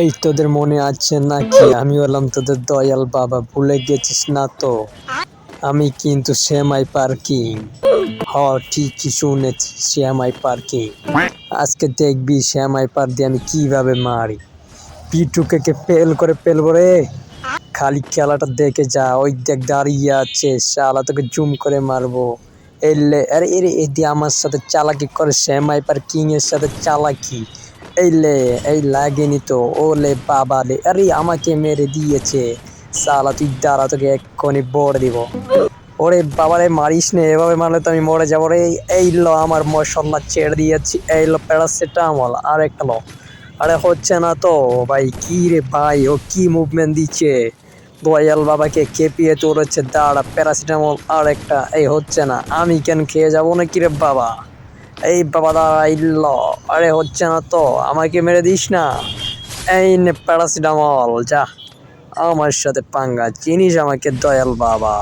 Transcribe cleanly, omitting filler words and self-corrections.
এই তোদের মনে আছে নাকি আমি হলাম তোদের দয়াল বাবা, ভুলে গেছিস না তো? আমি কিন্তু শ্যামাই পার্কিং। হ, ঠিকই শুনেছিস, শ্যামাই পার্কিং। আজকে দেখবি শ্যামাই পার দিয়ে আমি কিভাবে মারি। পিটুকে কে পেল করে পেলবো রে। খালি খেলাটা দেখে যা, ওই দেখ দাঁড়িয়ে আছে, শালা তোকে জুম করে মারবো। এলে আরে এরে এদি আমার সাথে চালাকি করে, শ্যামাই পার কিং এর সাথে চালাকি। এইলে এই লাগেনি তো, ওলে বাবা লে, আরে আমাকে মেরে দিয়েছে। শালা তুই দাঁড়া, তোকে এক্ষুনি বড় দিব। ওরে বাবারে, মারিস নে, এভাবে মারলে তো আমি মরে যাবো রে। এই লো আমার মশলা ছেড়ে দিয়েছি, এই লো প্যারাসিটামল, আর একটা লো। আরে হচ্ছে না তো ভাই, কি রে ভাই, ও কি মুভমেন্ট দিচ্ছে। দয়াল বাবাকে খেপিয়ে চড়েছে, দাঁড়া প্যারাসিটামল আর একটা, এই হচ্ছে না, আমি কেন খেয়ে যাবো না কি রে বাবা। এই বাবা দাঁড়া, ইল্ল। আরে হচ্ছে না তো, আমাকে মেরে দিস না। এই নে প্যারাসিটামল, যা। আমার সাথে পাঙ্গা, চিনিস আমাকে দয়াল বাবা।